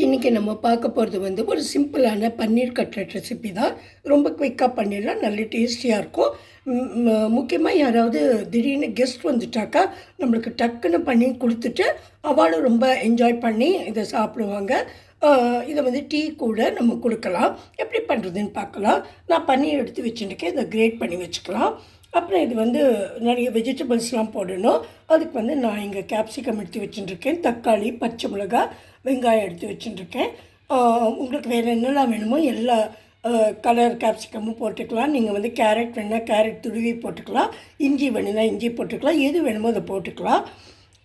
இன்றைக்கி நம்ம பார்க்க போகிறது வந்து ஒரு சிம்பிளான பன்னீர் கட்லெட் ரெசிபி தான். ரொம்ப குயிக்காக பண்ணிடலாம், நல்ல டேஸ்டியாக இருக்கும். முக்கியமாக யாராவது திடீர்னு கெஸ்ட் வந்துட்டாக்கா நம்மளுக்கு டக்குன்னு பண்ணி கொடுத்துட்டு அவளும் ரொம்ப என்ஜாய் பண்ணி இதை சாப்பிடுவாங்க. இதை வந்து டீ கூட நம்ம கொடுக்கலாம். எப்படி பண்ணுறதுன்னு பார்க்கலாம். நான் பன்னீர் எடுத்து வச்சுருக்கேன், இதை கிரேட் பண்ணி வச்சுக்கலாம். அப்புறம் இது வந்து நிறைய வெஜிடபிள்ஸ்லாம் போடணும். அதுக்கு வந்து நான் இங்கே கேப்சிகம் எடுத்து வச்சுட்டுருக்கேன், தக்காளி, பச்சை மிளகாய், வெங்காயம் எடுத்து வச்சுட்டுருக்கேன். உங்களுக்கு வேறு என்னெல்லாம் வேணுமோ எல்லா கலர் கேப்சிகமும் போட்டுக்கலாம். நீங்கள் வந்து கேரட் வேணால் கேரட் துருவி போட்டுக்கலாம், இஞ்சி வேணுன்னா இஞ்சி போட்டுக்கலாம், எது வேணுமோ அதை போட்டுக்கலாம்.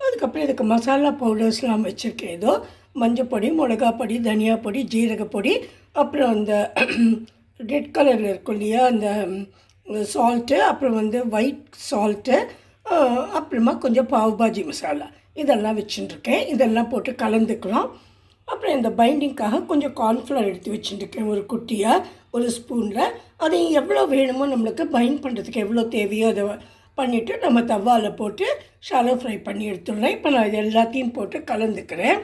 அதுக்கப்புறம் இதுக்கு மசாலா பவுடர்ஸ்லாம் வச்சுருக்கேன். ஏதோ மஞ்சள் பொடி, மிளகா பொடி, தனியா பொடி, ஜீரகப்பொடி, அப்புறம் அந்த ரெட் கலரில் இருக்கும் இல்லையா அந்த சால்ட்டு, அப்புறம் வந்து ஒயிட் சால்ட்டு, அப்புறமா கொஞ்சம் பாவ்பாஜி மசாலா, இதெல்லாம் வச்சுட்டுருக்கேன். இதெல்லாம் போட்டு கலந்துக்கலாம். அப்புறம் இந்த பைண்டிங்காக கொஞ்சம் கார்ன்ஃப்ளவர் எடுத்து வச்சுட்டுருக்கேன், ஒரு குட்டியாக ஒரு ஸ்பூனில். அதையும் எவ்வளோ வேணுமோ நம்மளுக்கு பைண்ட் பண்ணுறதுக்கு எவ்வளோ தேவையோ அதை பண்ணிவிட்டு நம்ம தவாவில் போட்டு ஷாலோ ஃப்ரை பண்ணி எடுத்துடுறேன். இப்போ நான் இது எல்லாத்தையும் போட்டு கலந்துக்கிறேன்.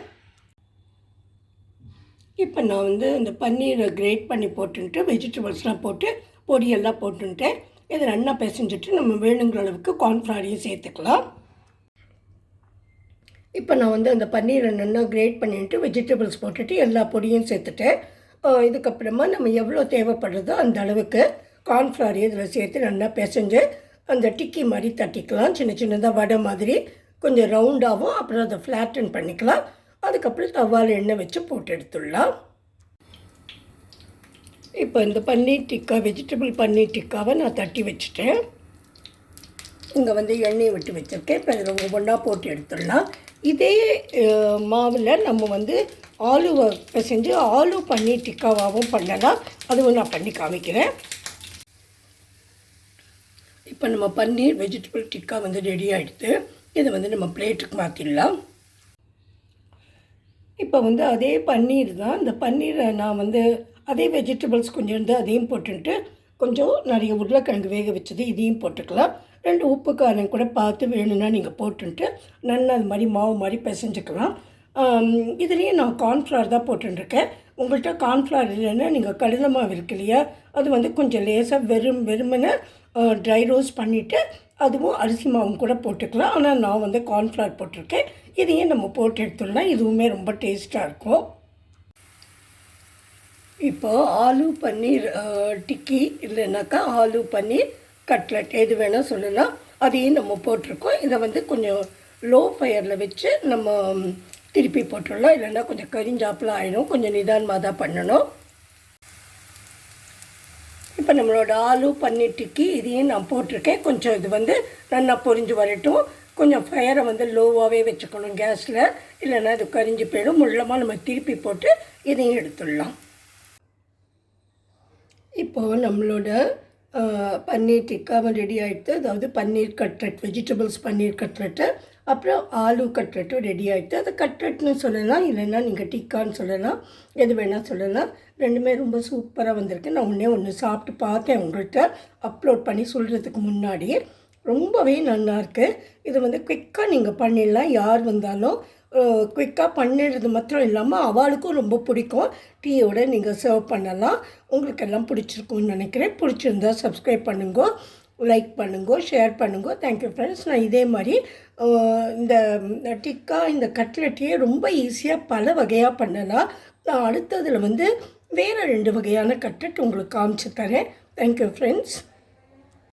இப்போ நான் வந்து இந்த பன்னீரை கிரேட் பண்ணி போட்டுன்ட்டு வெஜிடபிள்ஸ்லாம் போட்டு பொடியெல்லாம் போட்டுன்ட்டேன். இதை நல்லா பிசைஞ்சிட்டு நம்ம வேணுங்கிற அளவுக்கு கார்ன்ஃப்ளவரையும் சேர்த்துக்கலாம். இப்போ நான் வந்து அந்த பன்னீரை நல்லா கிரேட் பண்ணிட்டு வெஜிடபிள்ஸ் போட்டுட்டு எல்லா பொடியும் சேர்த்துட்டேன். இதுக்கப்புறமா நம்ம எவ்வளோ தேவைப்படுறதோ அந்த அளவுக்கு கார்ன்ஃப்ளவரையும் இதில் சேர்த்து நல்லா பிசைஞ்சு அந்த டிக்கி மாதிரி தட்டிக்கலாம். சின்ன சின்னதாக வடை மாதிரி கொஞ்சம் ரவுண்டாகவும், அப்புறம் அதை ஃப்ளாட்டன் பண்ணிக்கலாம். அதுக்கப்புறம் தவாவில் எண்ணெய் வச்சு போட்டு எடுத்துடலாம். இப்போ இந்த பன்னீர் டிக்கா, வெஜிடபிள் பன்னீர் டிக்காவை நான் தட்டி வச்சுட்டேன். இங்கே வந்து எண்ணெயை விட்டு வச்சுருக்கேன். இப்போ இதில் ஒவ்வொன்றா போட்டு எடுத்துடலாம். இதே மாவில் நம்ம வந்து ஆலுவை பிசைஞ்சு ஆலு பன்னீர் டிக்காவாகவும் பண்ணலாம். அதுவும் நான் பண்ணி காமிக்கிறேன். இப்போ நம்ம பன்னீர் வெஜிடபிள் டிக்கா வந்து ரெடி ஆகிடுது. இதை வந்து நம்ம பிளேட்டுக்கு மாற்றிடலாம். இப்போ வந்து அதே பன்னீர் தான். இந்த பன்னீரை நான் வந்து அதே வெஜிடபிள்ஸ் கொஞ்சம் இருந்து அதையும் போட்டுட்டு கொஞ்சம் நிறைய உருளைக்கிழங்கு வேக வச்சது இதையும் போட்டுக்கலாம். 2 உப்பு காரம் கூட பார்த்து வேணும்னா நீங்கள் போட்டுட்டு நல்லா அது மாதிரி மாவு மாதிரி பிசைஞ்சிக்கலாம். இதுலேயே நான் கார்ன்ஃப்ளவர் தான் போட்டுருக்கேன். உங்கள்கிட்ட கார்ன்ஃப்ளவர் இல்லைன்னா நீங்கள் கடலை மாவு இருக்கு இல்லையா, அது வந்து கொஞ்சம் லேசாக வெறுமனே ட்ரை ரோஸ்ட் பண்ணிவிட்டு அதுவும் அரிசி மாவும் கூட போட்டுக்கலாம். ஆனால் நான் வந்து கார்ன்ஃப்ளவர் போட்டிருக்கேன். இதையும் நம்ம போட்டு எடுத்துடலாம். இதுவுமே ரொம்ப டேஸ்ட்டாக இருக்கும். இப்போது ஆலு பன்னீர் டிக்கி இல்லைனாக்கா ஆலு பன்னீர் கட்லெட் எது வேணால் சொல்லலாம். அதையும் நம்ம போட்டிருக்கோம். இதை வந்து கொஞ்சம் லோ ஃபயரில் வச்சு நம்ம திருப்பி போட்டுடலாம். இல்லைன்னா கொஞ்சம் கரிஞ்சாப்பில் ஆகிடும். கொஞ்சம் நிதானமாக தான் பண்ணணும். இப்போ நம்மளோட ஆலு பன்னீர் டிக்கி இதையும் நான் போட்டிருக்கேன். கொஞ்சம் இது வந்து நல்லா பொரிஞ்சு வரட்டும். கொஞ்சம் ஃபயரை வந்து லோவாகவே வச்சுக்கணும் கேஸில், இல்லைன்னா இது கரிஞ்சு போயிடும். முள்ளமாக நம்ம திருப்பி போட்டு இதையும் எடுத்துடலாம். இப்போது நம்மளோட பன்னீர் டிக்காவை ரெடி ஆகிடுது. அதாவது பன்னீர் கட்லெட், வெஜிடபிள்ஸ் பன்னீர் கட்லெட்டு, அப்புறம் ஆலு கட்லெட்டும் ரெடி ஆகிடுது. அது கட்லெட்னு சொல்லலாம், இல்லைன்னா நீங்கள் டிக்கான்னு சொல்லலாம், எது வேணால் சொல்லலாம். ரெண்டுமே ரொம்ப சூப்பராக வந்திருக்கு. நான் ஒன்று சாப்பிட்டு பார்த்தேன், உங்கள்கிட்ட அப்லோட் பண்ணி சொல்கிறதுக்கு முன்னாடியே. ரொம்பவே நல்லாயிருக்கு. இது வந்து குயிக்காக நீங்கள் பண்ணிடலாம். யார் வந்தாலும் குயிக்காக பண்ணிடுறது மாத்திரம் இல்லாமல் அவளுக்கும் ரொம்ப பிடிக்கும். டீயோடு நீங்கள் சர்வ் பண்ணலாம். உங்களுக்கு எல்லாம் பிடிச்சிருக்குன்னு நினைக்கிறேன். பிடிச்சிருந்தா சப்ஸ்கிரைப் பண்ணுங்க, லைக் பண்ணுங்க, ஷேர் பண்ணுங்க. Thank you friends. நான் இதே மாதிரி இந்த டிக்கா, இந்த கட்லெட்டையே ரொம்ப ஈஸியாக பல வகையாக பண்ணலாம். நான் அடுத்ததில் வந்து வேறு 2 வகையான கட்லெட் உங்களுக்கு காமிச்சு தரேன். Thank you friends.